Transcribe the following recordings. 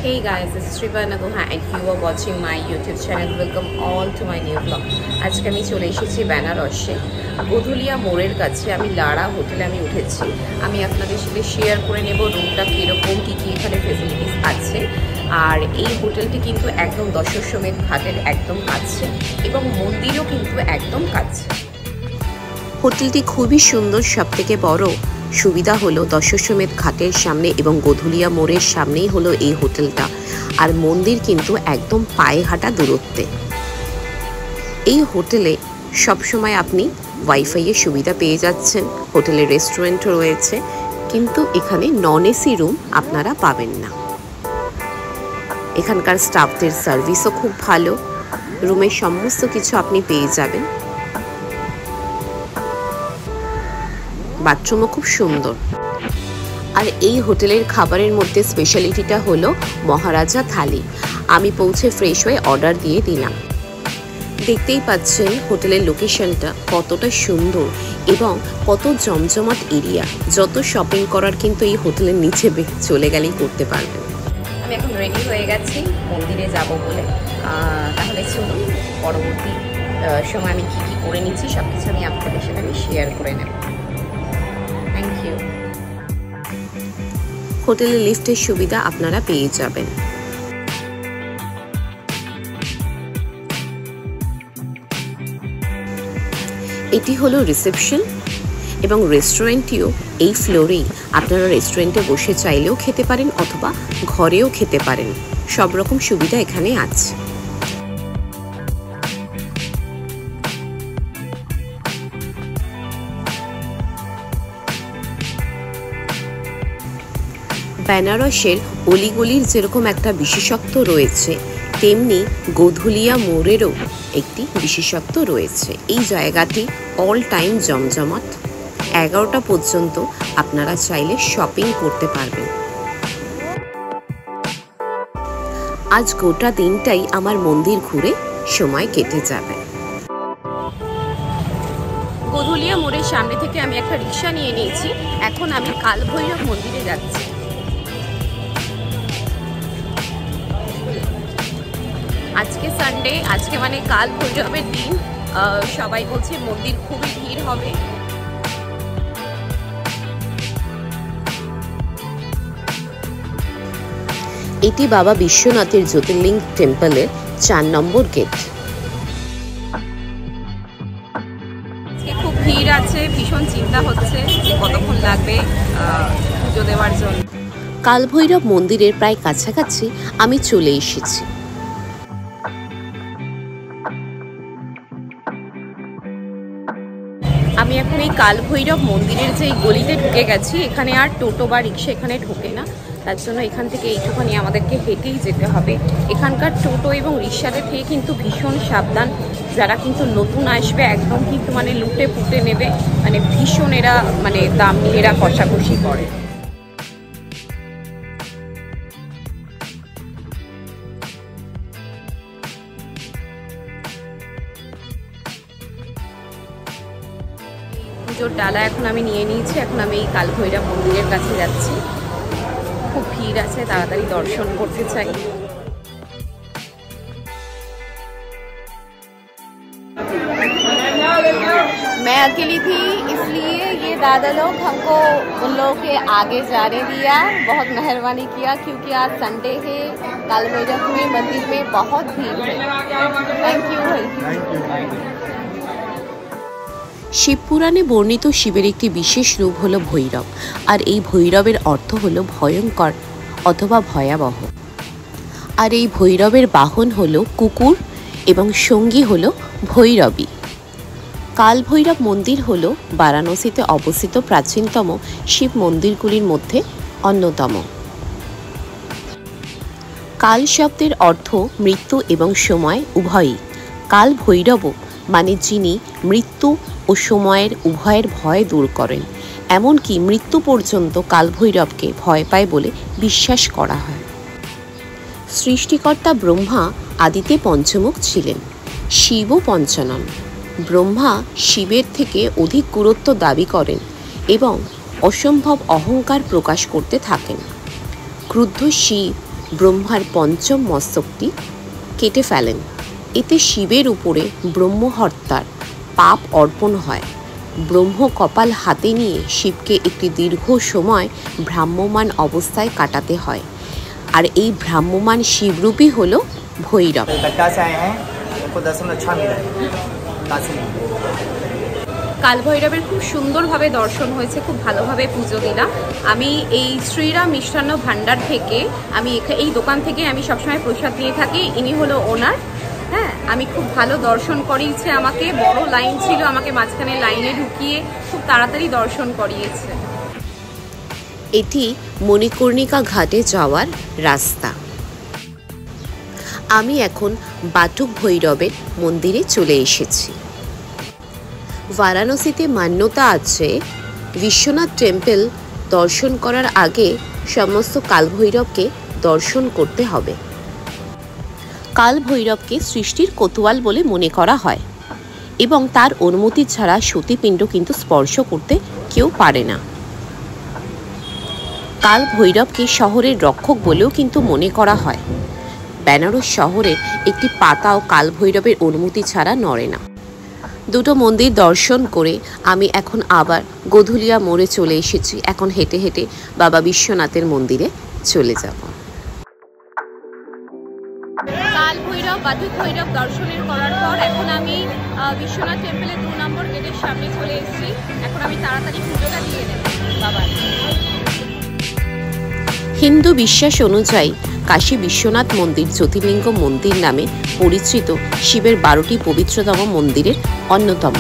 Hey guys, this is Sripa Naguha and you are watching my YouTube channel. Welcome all to my new vlog. আজকে আমি চলে এসেছি বেনারসে গোধুলিয়া মোড়ের কাছে। আমি লারা হোটেলে আমি উঠেছি। আমি আপনাদের সাথে শেয়ার করে নেব রুমটা কীরকম, কী কী এখানে ফেসিলিটিস আছে। আর এই হোটেলটি কিন্তু একদম দশাশ্বমেধ ঘাটের একদম কাছে এবং মন্দিরও কিন্তু একদম কাছে। হোটেলটি খুবই সুন্দর, সবথেকে বড় সুবিধা হলো দশাশ্বমেধ ঘাটের সামনে এবং গোধুলিয়া মোড়ের সামনেই হলো এই হোটেলটা। আর মন্দির কিন্তু একদম পায়ে হাঁটা দূরত্বে। এই হোটেলে সবসময় আপনি ওয়াইফাইয়ের সুবিধা পেয়ে যাচ্ছেন। হোটেলে রেস্টুরেন্টও রয়েছে, কিন্তু এখানে নন এসি রুম আপনারা পাবেন না। এখানকার স্টাফদের সার্ভিসও খুব ভালো, রুমের সমস্ত কিছু আপনি পেয়ে যাবেন। বাথরুমও খুব সুন্দর। আর এই হোটেলের খাবারের মধ্যে স্পেশালিটিটা হলো মহারাজা থালি। আমি পৌঁছে ফ্রেশ হয়ে অর্ডার দিয়ে দিলাম। দেখতেই পাচ্ছেন হোটেলের লোকেশনটা কতটা সুন্দর এবং কত জমজমাট এরিয়া। যত শপিং করার কিন্তু এই হোটেলের নিচে চলে গেলেই করতে পারবেন। আমি এখন রেডি হয়ে গেছি মন্দিরে যাব বলে। তাহলে চলুন পরবর্তী সময় আমি কী কী করে নিচ্ছি সব কিছু আমি আপনাদের সাথে আমি শেয়ার করে নেব। Thank you. হোটেলে লিফটের সুবিধা আপনারা পেয়ে যাবেন। এটি হলো রিসেপশন এবং রেস্টুরেন্টটিও এই ফ্লোরেই। আপনারা রেস্টুরেন্টে বসে চাইলেও খেতে পারেন অথবা ঘরেও খেতে পারেন, সব রকম সুবিধা এখানে আছে। বেনারসের অলিগলির যেরকম একটা বিশেষত্ব রয়েছে, তেমনি গোধুলিয়া মোড়েরও একটি বিশেষত্ব রয়েছে। এই জায়গাটি অল টাইম জমজমাট। 11টা পর্যন্ত আপনারা চাইলে শপিং করতে পারবেন। আজ গোটা দিনটাই আমার মন্দির ঘুরে সময় কেটে যাবে। গোধুলিয়া মোড়ের সামনে থেকে আমি একটা রিক্সা নিয়ে নিয়েছি। এখন আমি কালভৈরব মন্দিরে যাচ্ছি। আজকে সানডে, আজকে মানে কাল ভৈরবের দিন। সবাই বলছে মন্দির খুবই ভিড় হবে। এটি বাবা বিশ্বনাথের জ্যোতির্লিঙ্গ টেম্পলের 4 নম্বর গেট। আজকে খুব ভিড় আছে, ভীষণ চিন্তা হচ্ছে যে কতক্ষণ লাগবে পুজো দেওয়ার জন্য। কালভৈরব মন্দিরের প্রায় কাছাকাছি আমি চলে এসেছি। আমি এখন এই কালভৈরব মন্দিরের যে গলিতে ঢুকে গেছি। এখানে আর টোটো বা রিক্সা এখানে ঢোকে না, তার জন্য এখান থেকে এইটুখানি আমাদেরকে হেঁটেই যেতে হবে। এখানকার টোটো এবং রিক্সাদের থেকে কিন্তু ভীষণ সাবধান। যারা কিন্তু নতুন আসবে একদম কিন্তু মানে লুটে পুটে নেবে, মানে ভীষণ এরা মানে দাম নিয়ে এরা কষাকষি করে। পুজোর ডালা এখন আমি নিয়ে নিয়েছি। এখন আমি এই কালভৈরব মন্দিরের কাছে যাচ্ছি। খুব ভিড় আছে, তাড়াতাড়ি দর্শন করতে চাই। मैं अकेली थी, इसलिए ये दादा लोग हमको उन लोगों के आगे जाने दिया। बहुत मेहरबानी किया, क्योंकि आज संडे है। कालभैरव में मंदिर में बहुत भीड़ है। Thank you. শিবপুরাণে বর্ণিত শিবের একটি বিশেষ রূপ হলো ভৈরব। আর এই ভৈরবের অর্থ হলো ভয়ঙ্কর অথবা ভয়াবহ। আর এই ভৈরবের বাহন হলো কুকুর এবং সঙ্গী হলো ভৈরবী। কালভৈরব মন্দির হলো বারাণসীতে অবস্থিত প্রাচীনতম শিব মন্দিরগুলির মধ্যে অন্যতম। কাল শব্দের অর্থ মৃত্যু এবং সময় উভয়ই। কালভৈরব মানে যিনি মৃত্যু ও সময়ের উভয়ের ভয় দূর করেন। এমনকি মৃত্যু পর্যন্ত কালভৈরবকে ভয় পায় বলে বিশ্বাস করা হয়। সৃষ্টিকর্তা ব্রহ্মা আদিতে পঞ্চমুখ ছিলেন, শিবও পঞ্চানন। ব্রহ্মা শিবের থেকে অধিক গুরুত্ব দাবি করেন এবং অসম্ভব অহংকার প্রকাশ করতে থাকেন। ক্রুদ্ধ শিব ব্রহ্মার পঞ্চম মস্তকটি কেটে ফেলেন। এতে শিবের উপরে ব্রহ্মহত্যার পাপ অর্পণ হয়। ব্রহ্ম কপাল হাতে নিয়ে শিবকে একটি দীর্ঘ সময় ভ্রাম্যমান অবস্থায় কাটাতে হয়। আর এই ভ্রাম্যমান শিবরূপই হল ভৈরব। কাল ভৈরবের খুব সুন্দরভাবে দর্শন হয়েছে, খুব ভালোভাবে পুজো দিলাম। আমি এই শ্রীরাম মিষ্টান্ন ভাণ্ডার থেকে এই দোকান থেকে আমি সবসময় প্রসাদ নিয়ে থাকি। ইনি হলো ওনার। হ্যাঁ, আমি খুব ভালো দর্শন করিয়েছে আমাকে। বড় লাইন ছিল, আমাকে মাঝখানে লাইনে ঢুকিয়ে খুব তাড়াতাড়ি দর্শন করিয়েছে। এটি মণিকর্ণিকা ঘাটে যাওয়ার রাস্তা। আমি এখন বাটুক ভৈরবের মন্দিরে চলে এসেছি। বারাণসীতে মান্যতা আছে বিশ্বনাথ টেম্পল দর্শন করার আগে সমস্ত কালভৈরবকে দর্শন করতে হবে। কাল ভৈরবকে সৃষ্টির কোতোয়াল বলে মনে করা হয় এবং তার অনুমতি ছাড়া সতীপিণ্ড কিন্তু স্পর্শ করতে কেউ পারে না। কাল ভৈরবকে শহরের রক্ষক বলেও কিন্তু মনে করা হয়। বেনারস শহরের একটি পাতাও কাল ভৈরবের অনুমতি ছাড়া নড়ে না। দুটো মন্দির দর্শন করে আমি এখন আবার গোধুলিয়া মোড়ে চলে এসেছি। এখন হেঁটে হেঁটে বাবা বিশ্বনাথের মন্দিরে চলে যাব। কাল ভৈরব বাটুক ভৈরব দর্শনের করার পর এখন আমি বিশ্বনাথ টেম্পলের 2 নম্বর গেটের সামনে চলে এসেছি। এখন আমি তাড়াতাড়ি পুজোটা দিয়ে দেব বাবার। হিন্দু বিশ্বাস অনুযায়ী কাশী বিশ্বনাথ মন্দির জ্যোতির্লিঙ্গ মন্দির নামে পরিচিত শিবের 12টি পবিত্রতম মন্দিরের অন্যতম।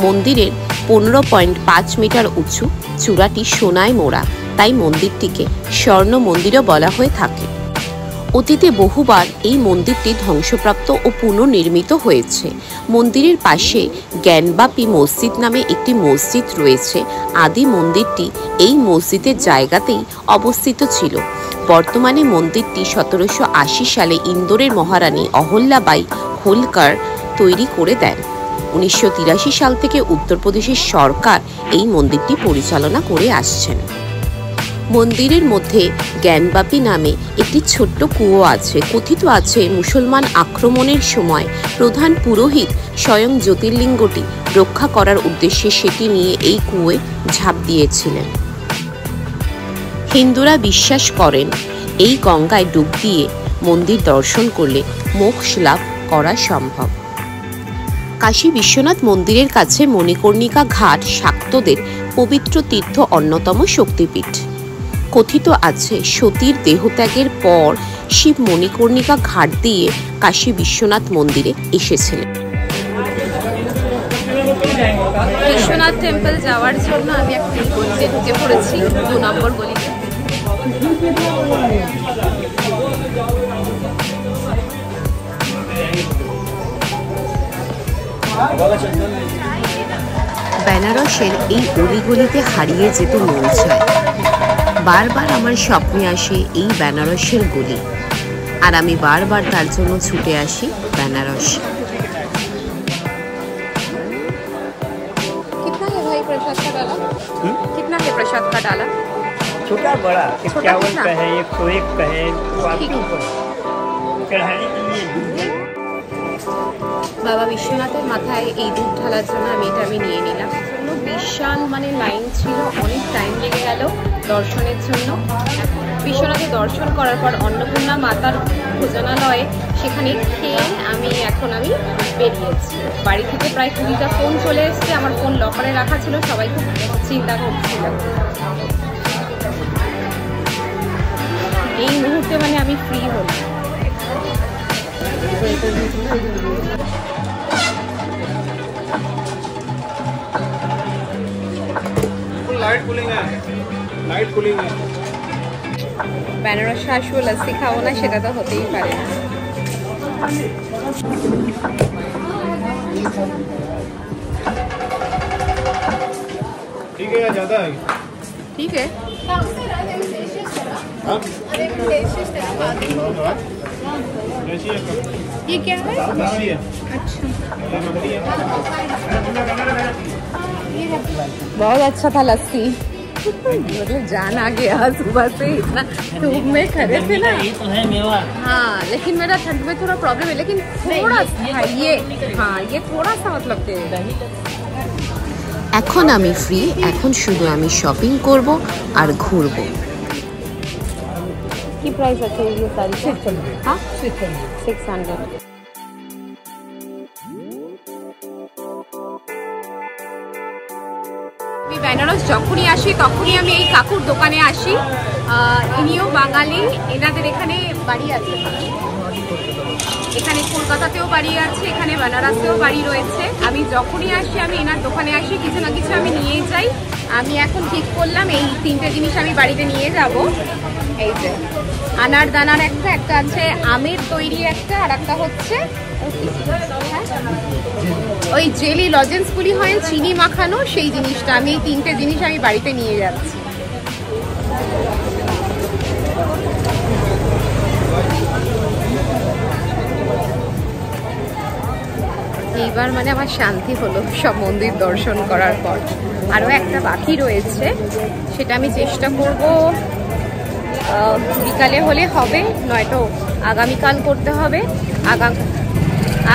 মন্দিরের 15.5 মিটার উঁচু চূড়াটি সোনায় মোড়া, তাই মন্দিরটিকে স্বর্ণ মন্দিরও বলা হয়ে থাকে। অতীতে বহুবার এই মন্দিরটি ধ্বংসপ্রাপ্ত ও পুনর্নির্মিত হয়েছে। মন্দিরের পাশে জ্ঞানবাপী মসজিদ নামে একটি মসজিদ রয়েছে। আদি মন্দিরটি এই মসজিদের জায়গাতেই অবস্থিত ছিল। বর্তমানে মন্দিরটি 1780 সালে ইন্দোরের মহারানী অহল্যাবাই হোলকার তৈরি করে দেন। 1983 সাল থেকে উত্তরপ্রদেশের সরকার এই মন্দিরটি পরিচালনা করে আসছেন। মন্দিরের মধ্যে জ্ঞানবাপী নামে একটি ছোট্ট কুয়ো আছে। কথিত আছে মুসলমান আক্রমণের সময় প্রধান পুরোহিত স্বয়ং জ্যোতির্লিঙ্গটি রক্ষা করার উদ্দেশ্যে সেটি নিয়ে এই কুয়োয় ঝাঁপ দিয়েছিলেন। হিন্দুরা বিশ্বাস করেন এই গঙ্গায় ডুব দিয়ে মন্দির দর্শন করলে মোক্ষ লাভ করা সম্ভব। কাশী বিশ্বনাথ মন্দিরের কাছে মণিকর্ণিকা ঘাট শাক্তদের পবিত্র তীর্থ অন্যতম শক্তিপীঠ। কথিত আছে সতীর দেহত্যাগের পর শিব মণিকর্ণিকা ঘাট দিয়ে কাশী বিশ্বনাথ মন্দিরে এসেছিলেন। বিশ্বনাথ টেম্পল যাওয়ার জন্য আমি একটা গলিতে ঢুকে পড়েছি, 2 নম্বর গলিতে। বেনারসের এই অলিগলিতে হারিয়ে যেতে মন চায়। বারবার আমার স্বপ্নে আসে এই বেনারসের গলি, আর আমি বারবার তার জন্য ছুটে আসি বেনারস। कितना है भाई प्रसाद का डाला? कितना है प्रसाद का डाला? छोटा बड़ा 51 का है, 101 का है। चढ़ाने के लिए বাবা বিশ্বনাথের মাথায় এই দুধ ঢালার জন্য আমি নিয়ে নিলাম। কোনো বিশাল লাইন ছিল, অনেক টাইম লেগে গেল দর্শনের জন্য। বিশ্বনাথে দর্শন করার পর অন্নপূর্ণা মাতার ভোজনালয়ে সেখানে খেয়ে আমি বেরিয়েছি। বাড়ি থেকে প্রায় 20টা ফোন চলে এসছে। আমার ফোন লকারে রাখা ছিল, সবাই খুব চিন্তা করছিল। এই মুহূর্তে আমি ফ্রি হলাম। लाइट कूलिंग है, लाइट कूलिंग है। বেনারসে আসবো, লস্যি খাবো না সেটা তো হতেই পারে না। ठीक है या ज़्यादा है? ठीक है। ये क्या है? अच्छा, बहुत अच्छा था लस्सी। मतलब जान आ गया सुबह से इतना धूप में खड़े थे ना। ये तो है मेवा। हाँ लेकिन मेरा ठंड में थोड़ा प्रॉब्लम है, लेकिन थोड़ा ये थोड़ा सा मतलब এখন আমি ফ্রি, এখন শুধু আমি শপিং করব আর ঘুরবো। কি প্রাইস আছে ये सारी? 600। हाँ 600। আমি বেনারস যখনই আসি তখনই আমি এই কাকুর দোকানে আসি। ইনিও বাঙালি, এনাদের এখানে বাড়ি আছে, এখানে কলকাতাতেও বাড়ি আছে, এখানে বেনারসেও বাড়ি রয়েছে। আমি যখনই আসি আমি এনার দোকানে আসি, কিছু না কিছু আমি নিয়ে যাই। আমি এখন ঠিক করলাম এই 3টে জিনিস আমি বাড়িতে নিয়ে যাব। এই যে আনার দানার একটা আছে আমের তৈরি একটা, আর একটা হচ্ছে ওই জেলি লজেন্সগুলি হয় চিনি মাখানো, সেই জিনিসটা। আমি এই 3টে জিনিস আমি বাড়িতে নিয়ে যাচ্ছি। এইবার মানে আমার শান্তি হলো সব মন্দির দর্শন করার পর। আরও একটা বাকি রয়েছে, সেটা আমি চেষ্টা করব বিকালে হলে হবে, নয়তো আগামীকাল করতে হবে।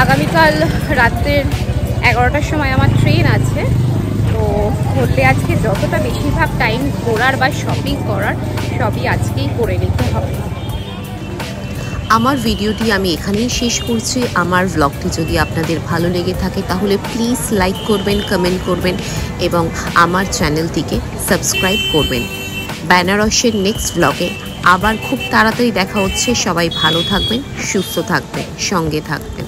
আগামীকাল রাত্রের 11টার সময় আমার ট্রেন আছে, তো করলে আজকে যতটা বেশিরভাগ টাইম ঘোরার বা শপিং করার সবই আজকেই করে নিতে হবে। আমার ভিডিওটি আমি এখানেই শেষ করছি। আমার ব্লগটি যদি আপনাদের ভালো লেগে থাকে তাহলে প্লিজ লাইক করবেন, কমেন্ট করবেন এবং আমার চ্যানেলটিকে সাবস্ক্রাইব করবেন। বেনারসের নেক্সট ব্লগে আবার খুব তাড়াতাড়ি দেখা হচ্ছে। সবাই ভালো থাকবেন, সুস্থ থাকবেন, সঙ্গে থাকবেন।